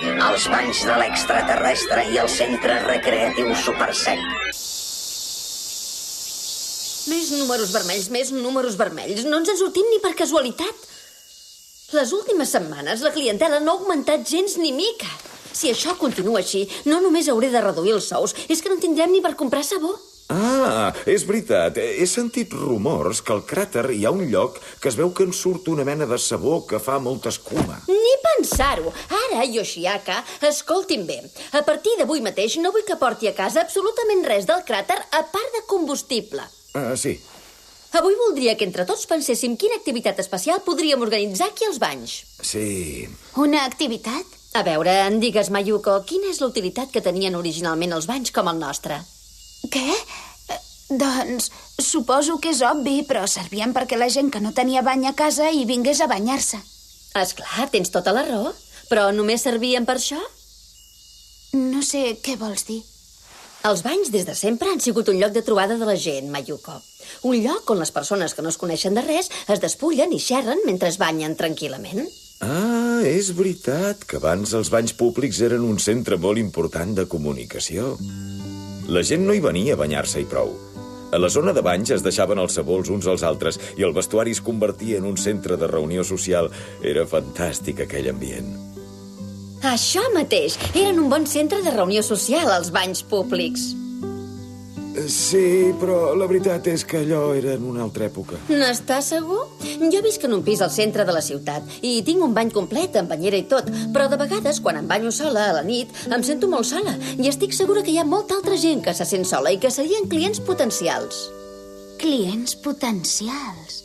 els banys de l'extraterrestre i el centre recreatiu supersec. Més números vermells. No ens en sortim ni per casualitat. Les últimes setmanes la clientela no ha augmentat gens ni mica. Si això continua així, no només hauré de reduir els sous, és que no en tindrem ni per comprar sabó. Ah, és veritat. He sentit rumors que al cràter hi ha un lloc que es veu que en surt una mena de sabó que fa molta escuma. Ni pensar-ho. Ara, Yoshiaka, escolti'm bé. A partir d'avui mateix no vull que porti a casa absolutament res del cràter a part de combustible. Sí. Avui voldria que entre tots penséssim quina activitat especial podríem organitzar aquí als banys. Sí. Una activitat? A veure, em digues, Mayuko, quina és la utilitat que tenien originalment els banys com el nostre? Què? Doncs suposo que és obvi, però servien perquè la gent que no tenia bany a casa hi vingués a banyar-se. Esclar, tens tota la raó. Però només servien per això? No sé què vols dir. Els banys des de sempre han sigut un lloc de trobada de la gent, Mayuko. Un lloc on les persones que no es coneixen de res es despullen i xerren mentre es banyen tranquil·lament. Ah, és veritat que abans els banys públics eren un centre molt important de comunicació. La gent no hi venia a banyar-se i prou. A la zona de banys es deixaven els sabols uns als altres i el vestuari es convertia en un centre de reunió social. Era fantàstic aquell ambient. Això mateix. Eren un bon centre de reunió social, els banys públics. Sí, però la veritat és que allò era en una altra època. N'estàs segur? Jo visc en un pis al centre de la ciutat i tinc un bany complet, amb banyera i tot, però de vegades, quan em banyo sola a la nit, em sento molt sola i estic segura que hi ha molta altra gent que se sent sola i que serien clients potencials. Clients potencials?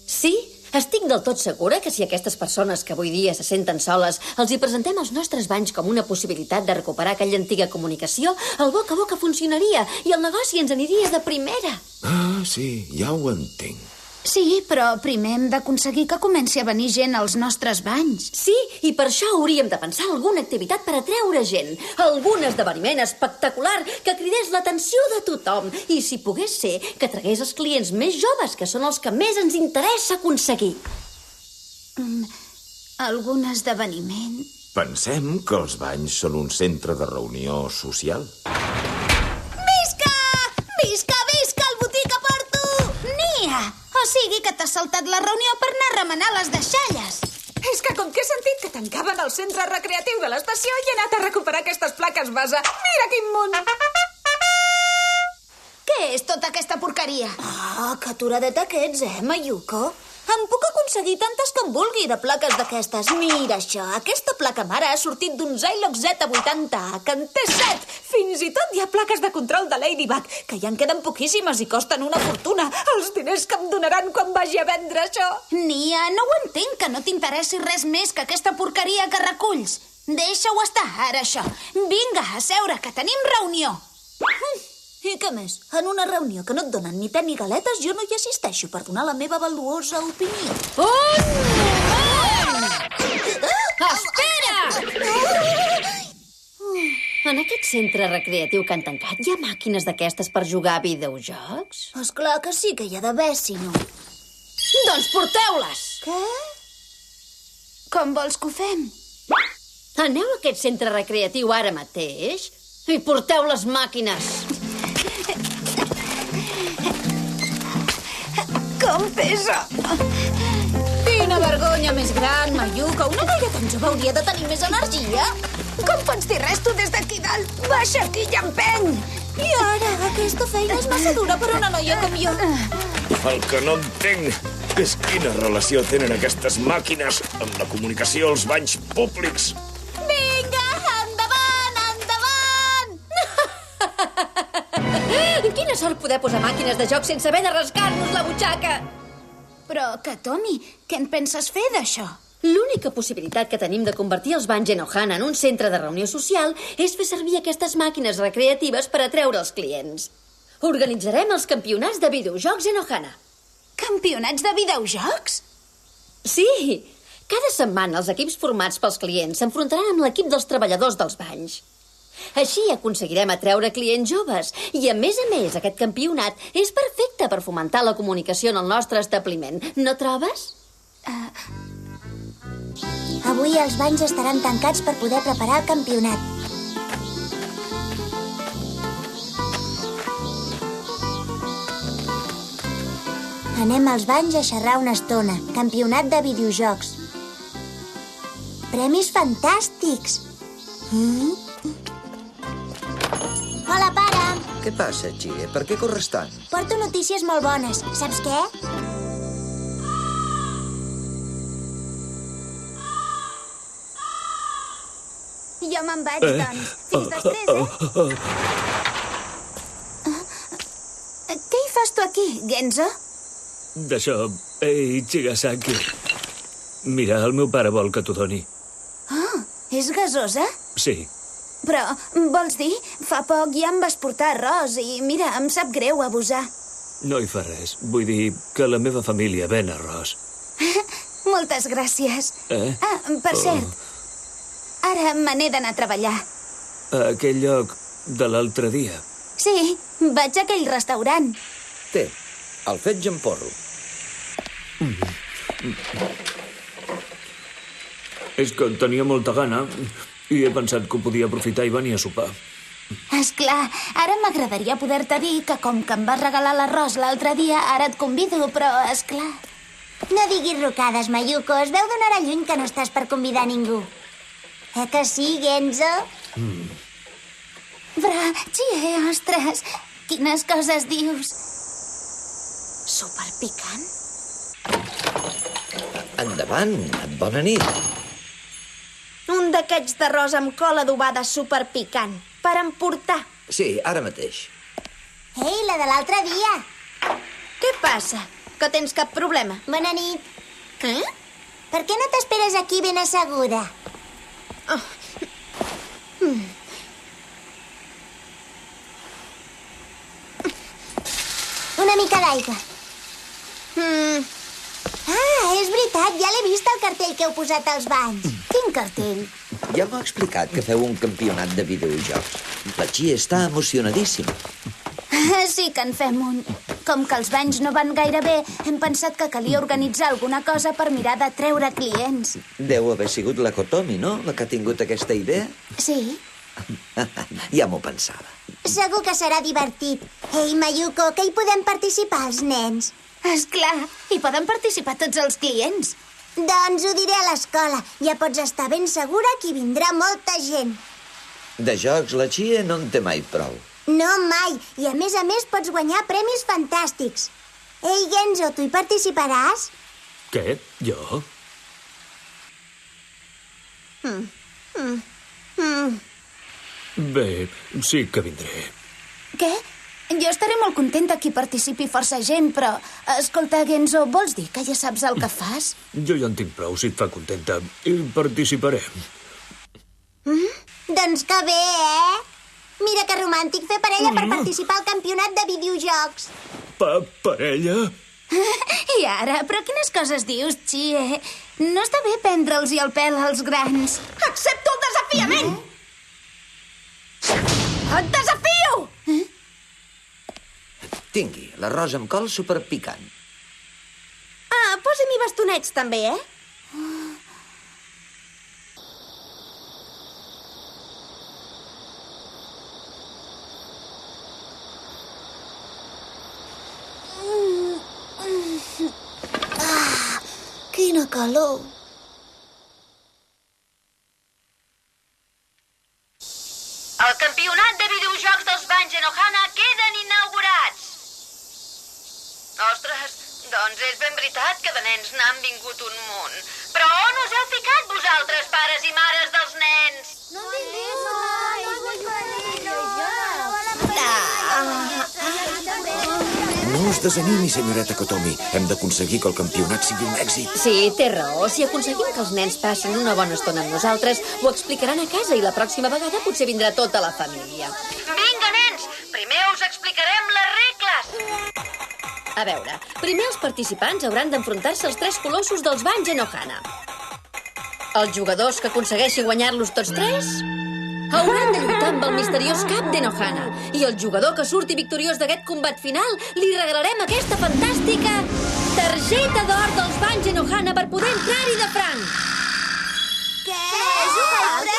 Sí, estic del tot segura que si aquestes persones que avui dia se senten soles els hi presentem els nostres banys com una possibilitat de recuperar aquella antiga comunicació, el boca a boca funcionaria i el negoci ens aniria de primera. Ah, sí, ja ho entenc. Sí, però primer hem d'aconseguir que comenci a venir gent als nostres banys. Sí, i per això hauríem de pensar alguna activitat per atreure gent. Algun esdeveniment espectacular que cridés l'atenció de tothom. I si pogués ser, que tragués els clients més joves, que són els que més ens interessa aconseguir. Algun esdeveniment? Pensem que els banys són un centre de reunió social. Visca! Visca, visca, el botica per tu! Nia! O sigui que t'has saltat la reunió per anar a remenar les deixalles. És que com que he sentit que tancaven el centre recreatiu de l'estació i he anat a recuperar aquestes plaques base. Mira quin munt! Què és tota aquesta porqueria? Ah, que aturadeta que ets, Mayuko? Em puc aconseguir tantes com vulgui de plaques d'aquestes. Mira això, aquesta placa mare ha sortit d'un Zilog Z80A, que en té 7. Fins i tot hi ha plaques de control de Ladybug, que ja en queden poquíssimes i costen una fortuna. Els diners que em donaran quan vagi a vendre això. Nia, no ho entenc, que no t'interessi res més que aquesta porqueria que reculls. Deixa-ho estar, ara això. Vinga, a seure, que tenim reunió. I què més? En una reunió que no et donen ni te ni galetes, jo no hi assisteixo per donar la meva valuosa opinió. Espera! En aquest centre recreatiu que han tancat hi ha màquines d'aquestes per jugar a videojocs? Esclar que sí que hi ha d'haver, si no. Doncs porteu-les! Què? Com vols que ho fem? Aneu a aquest centre recreatiu ara mateix i porteu les màquines. Com pesa? Quina vergonya més gran, Mayuko. Una noia tan jove hauria de tenir més energia. Com pots dir res tu des d'aquí dalt? Baixa aquí i empeny! I ara, aquesta feina és massa dura per una noia com jo. El que no entenc és quina relació tenen aquestes màquines amb la comunicació als banys públics. Vinga, endavant, endavant! Quina sort poder posar màquines de joc sense haver de rascar-nos la butxaca! Però, Katomi, què en penses fer d'això? L'única possibilitat que tenim de convertir els banys Enohana en un centre de reunió social és fer servir aquestes màquines recreatives per atreure els clients. Organitzarem els campionats de videojocs Enohana. Campionats de videojocs? Sí! Cada setmana els equips formats pels clients s'enfrontaran amb l'equip dels treballadors dels banys. Així aconseguirem atreure clients joves i, a més, aquest campionat és perfecte per fomentar la comunicació en el nostre establiment. No trobes? Avui els banys estaran tancats per poder preparar el campionat. Anem als banys a xerrar una estona. Campionat de videojocs. Premis fantàstics. Hola, pare. Què passa, Chie? Per què corres tant? Porto notícies molt bones. Saps què? Jo me'n vaig, doncs. Fins després, Què hi fas tu aquí, Genzo? D'això... Ei, Chigasaki. Mira, el meu pare vol que t'ho doni. Oh, és gasosa? Sí. Però, vols dir, fa poc ja em vas portar arròs i, mira, em sap greu abusar. No hi fa res. Vull dir que la meva família ven arròs. Moltes gràcies. Ah, per cert, ara me n'he d'anar a treballar. A aquell lloc de l'altre dia. Sí, vaig a aquell restaurant. Té, el fetge en porro. És que tenia molta gana i he pensat que ho podia aprofitar i venir a sopar. Esclar, ara m'agradaria poder-te dir que com que em vas regalar l'arròs l'altre dia, ara et convido, però, esclar... No diguis rocades, Mayuko. Es veu d'una hora lluny que no estàs per convidar ningú. Que sí, Genzo? Però, Chie, ostres, quines coses dius? Superpicant? Endavant, bona nit. Un d'aquests d'arròs amb cola adobada superpicant. Per emportar. Sí, ara mateix. Ei, la de l'altre dia. Què passa? Que tens cap problema? Bona nit. Per què no t'esperes aquí ben asseguda? Una mica d'aigua. Ah, és veritat, ja l'he vist el cartell que heu posat als banys. Quin cartell? Ja m'ho ha explicat que feu un campionat de videojocs. La Chie està emocionadíssima. Sí que en fem un. Com que els banys no van gaire bé, hem pensat que calia organitzar alguna cosa per mirar de treure clients. Deu haver sigut la Kotomi, no?, la que ha tingut aquesta idea? Sí. Ja m'ho pensava. Segur que serà divertit. Ei, Mayuko, que hi podem participar els nens? Esclar, hi poden participar tots els clients. Doncs ho diré a l'escola. Ja pots estar ben segura que hi vindrà molta gent. De jocs, la Chie no en té mai prou. No, mai. I a més pots guanyar premis fantàstics. Ei, Genzo, tu hi participaràs? Què? Jo? Bé, sí que vindré. Què? Jo estaré molt contenta que hi participi força gent, però... Escolta, Genzo, vols dir que ja saps el que fas? Jo ja en tinc prou, si et fa contenta. I participaré. Doncs que bé, Mira que romàntic fer parella per participar al campionat de videojocs. Parella? I ara? Però quines coses dius, Chie? No està bé prendre'ls i el pèl als grans. Accepto el desafiament! Et desafio! Tingui, l'arròs amb col superpicant. Ah, posi-m'hi bastonets també, Quina calor. El campionat de videojocs dels banys Enohana queden inaugurats. Ostres, doncs és ben veritat que de nens n'han vingut un munt. Però on us heu ficat vosaltres, pares i mares dels nens? No us desanimi, senyoreta Kotomi. Hem d'aconseguir que el campionat sigui un èxit. Sí, té raó. Si aconseguim que els nens passin una bona estona amb nosaltres, ho explicaran a casa i la pròxima vegada potser vindrà tota la família. Vinga, nens! Primer us explicarem les regles. A veure, primer els participants hauran d'enfrontar-se als 3 colossos dels banys Enohana. Els jugadors que aconsegueixi guanyar-los tots 3 hauran de lluitar amb el misteriós cap d'Enohana. I el jugador que surti victoriós d'aquest combat final li regalarem aquesta fantàstica targeta d'or dels banys Enohana per poder entrar-hi de franc. És un